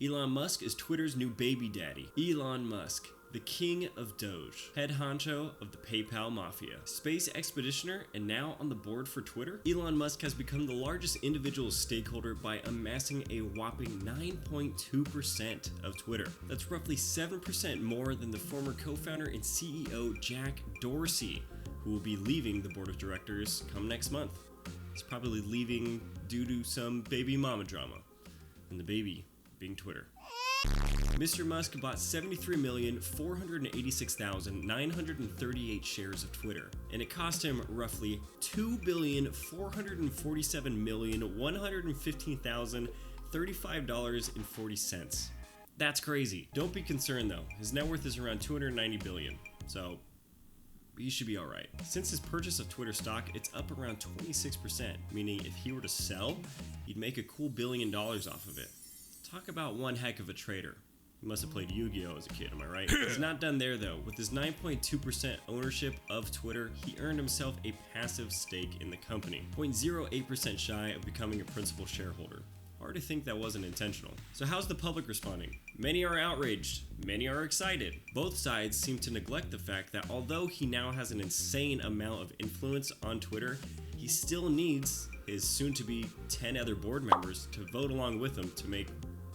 Elon Musk is Twitter's new baby daddy. Elon Musk, the king of Doge, head honcho of the PayPal mafia, space expeditioner, and now on the board for Twitter, Elon Musk has become the largest individual stakeholder by amassing a whopping 9.2% of Twitter. That's roughly 7% more than the former co-founder and CEO Jack Dorsey, who will be leaving the board of directors come next month. He's probably leaving due to some baby mama drama, and the baby being Twitter. Mr. Musk bought 73,486,938 shares of Twitter, and it cost him roughly $2,447,115,035.40. That's crazy. Don't be concerned though. His net worth is around $290 billion, so he should be alright. Since his purchase of Twitter stock, it's up around 26%, meaning if he were to sell, he'd make a cool $1 billion off of it. Talk about one heck of a trader. He must have played Yu-Gi-Oh as a kid, am I right? He's not done there though. With his 9.2% ownership of Twitter, he earned himself a passive stake in the company, 0.08% shy of becoming a principal shareholder. Hard to think that wasn't intentional. So how's the public responding? Many are outraged, many are excited. Both sides seem to neglect the fact that although he now has an insane amount of influence on Twitter, he still needs his soon-to-be 10 other board members to vote along with him to make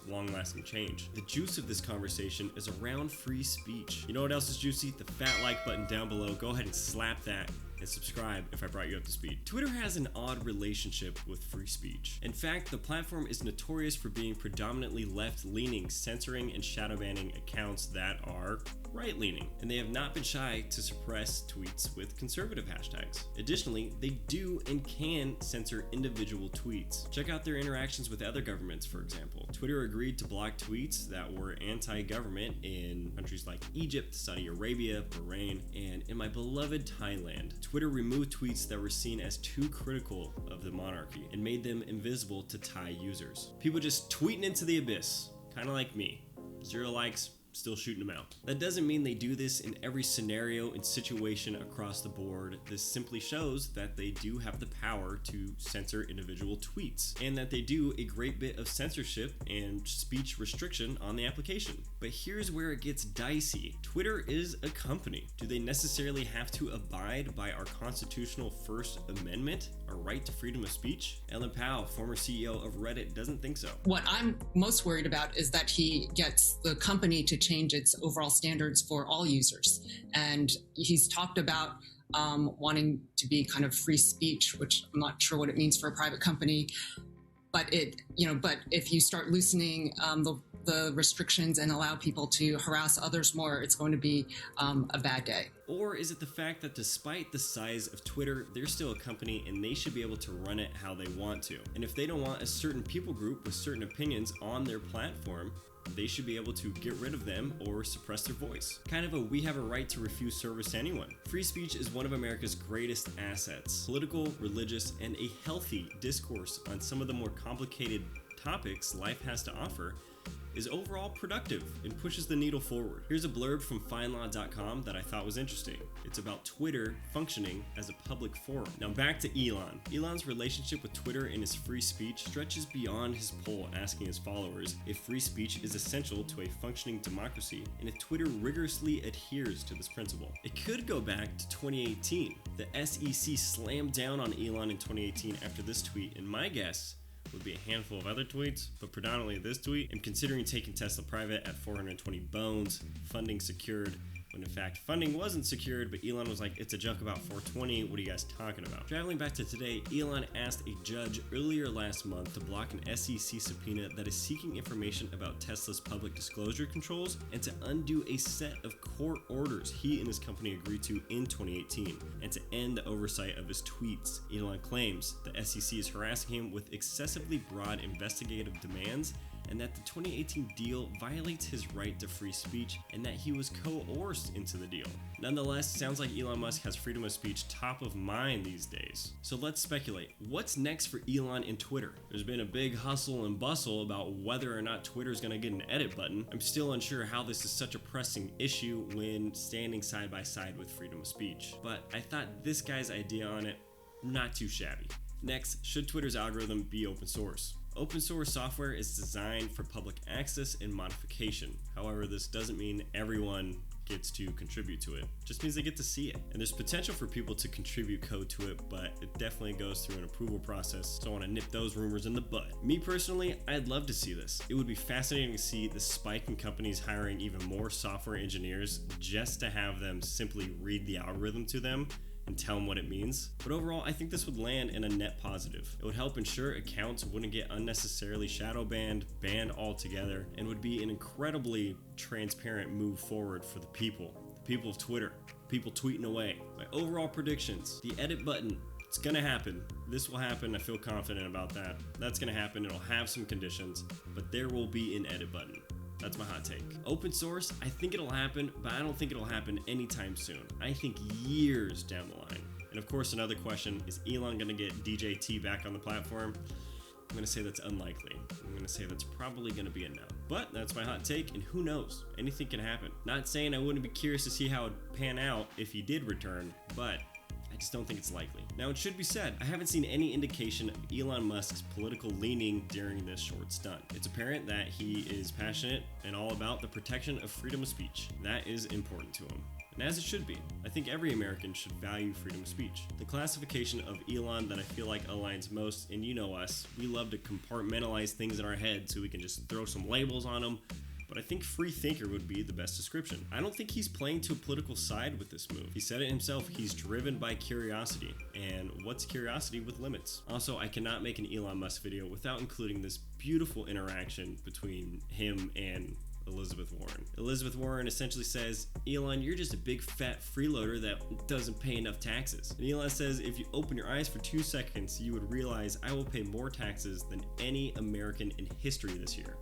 long-lasting change. The juice of this conversation is around free speech. You know what else is juicy? The fat like button down below. Go ahead and slap that and subscribe if I brought you up to speed. Twitter has an odd relationship with free speech. In fact, the platform is notorious for being predominantly left-leaning, censoring and shadow banning accounts that are right-leaning, and they have not been shy to suppress tweets with conservative hashtags. Additionally, they do and can censor individual tweets. Check out their interactions with other governments, for example. Twitter agreed to block tweets that were anti-government in countries like Egypt, Saudi Arabia, Bahrain, and in my beloved Thailand. Twitter removed tweets that were seen as too critical of the monarchy and made them invisible to Thai users. People just tweeting into the abyss, kind of like me. 0 likes, still shooting them out. That doesn't mean they do this in every scenario and situation across the board. This simply shows that they do have the power to censor individual tweets, and that they do a great bit of censorship and speech restriction on the application. But here's where it gets dicey. Twitter is a company. Do they necessarily have to abide by our constitutional First Amendment, our right to freedom of speech? Ellen Powell, former CEO of Reddit, doesn't think so. What I'm most worried about is that he gets the company to change its overall standards for all users. And he's talked about wanting to be kind of free speech, which I'm not sure what it means for a private company. But but if you start loosening the restrictions and allow people to harass others more, it's going to be a bad day. Or is it the fact that despite the size of Twitter, they're still a company and they should be able to run it how they want to? And if they don't want a certain people group with certain opinions on their platform, they should be able to get rid of them or suppress their voice. Kind of a we have a right to refuse service to anyone. Free speech is one of America's greatest assets. Political, religious, and a healthy discourse on some of the more complicated topics life has to offer is overall productive and pushes the needle forward. Here's a blurb from FineLaw.com that I thought was interesting. It's about Twitter functioning as a public forum. Now back to Elon. Elon's relationship with Twitter and his free speech stretches beyond his poll asking his followers if free speech is essential to a functioning democracy and if Twitter rigorously adheres to this principle. It could go back to 2018. The SEC slammed down on Elon in 2018 after this tweet, and my guess would be a handful of other tweets, but predominantly this tweet. I'm considering taking Tesla private at 420 bones, funding secured, when in fact funding wasn't secured, but Elon was like, it's a joke about 420, what are you guys talking about? Traveling back to today, Elon asked a judge earlier last month to block an SEC subpoena that is seeking information about Tesla's public disclosure controls and to undo a set of court orders he and his company agreed to in 2018 and to end the oversight of his tweets. Elon claims the SEC is harassing him with excessively broad investigative demands and that the 2018 deal violates his right to free speech and that he was coerced into the deal. Nonetheless, sounds like Elon Musk has freedom of speech top of mind these days. So let's speculate. What's next for Elon and Twitter? There's been a big hustle and bustle about whether or not Twitter is going to get an edit button. I'm still unsure how this is such a pressing issue when standing side by side with freedom of speech. But I thought this guy's idea on it, not too shabby. Next, should Twitter's algorithm be open source? Open source software is designed for public access and modification. However, this doesn't mean everyone gets to contribute to it. It just means they get to see it. And there's potential for people to contribute code to it, but it definitely goes through an approval process, so I want to nip those rumors in the bud. Me personally, I'd love to see this. It would be fascinating to see the spike in companies hiring even more software engineers just to have them simply read the algorithm to them and tell them what it means. But overall, I think this would land in a net positive. It would help ensure accounts wouldn't get unnecessarily shadow banned altogether, and would be an incredibly transparent move forward for the people of Twitter, people tweeting away. My overall predictions: the edit button, it's gonna happen. This will happen, I feel confident about that. That's gonna happen, it'll have some conditions, but there will be an edit button. That's my hot take. Open source, I think it'll happen, but I don't think it'll happen anytime soon. I think years down the line. And of course, another question, is Elon gonna get DJT back on the platform? I'm gonna say that's unlikely. I'm gonna say that's probably gonna be a no. But that's my hot take, and who knows? Anything can happen. Not saying I wouldn't be curious to see how it'd pan out if he did return, but I just don't think it's likely. Now, it should be said, I haven't seen any indication of Elon Musk's political leaning during this short stunt. It's apparent that he is passionate and all about the protection of freedom of speech. That is important to him. And as it should be. I think every American should value freedom of speech. The classification of Elon that I feel like aligns most, and you know us, we love to compartmentalize things in our head so we can just throw some labels on them. But I think free thinker would be the best description. I don't think he's playing to a political side with this move. He said it himself, he's driven by curiosity. And what's curiosity with limits? Also, I cannot make an Elon Musk video without including this beautiful interaction between him and Elizabeth Warren. Elizabeth Warren essentially says, Elon, you're just a big fat freeloader that doesn't pay enough taxes. And Elon says, if you open your eyes for 2 seconds, you would realize I will pay more taxes than any American in history this year.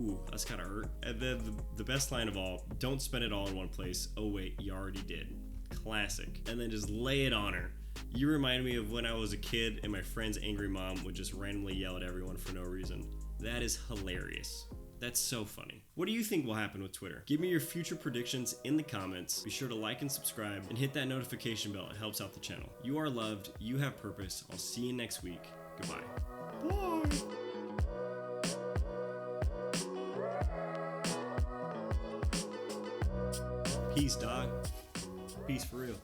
Ooh, that's kind of hurt. And then the best line of all, don't spend it all in one place. Oh wait, you already did. Classic. And then just lay it on her. You remind me of when I was a kid and my friend's angry mom would just randomly yell at everyone for no reason. That is hilarious. That's so funny. What do you think will happen with Twitter? Give me your future predictions in the comments. Be sure to like and subscribe and hit that notification bell. It helps out the channel. You are loved. You have purpose. I'll see you next week. Goodbye. Bye. Peace, dog. Peace for real.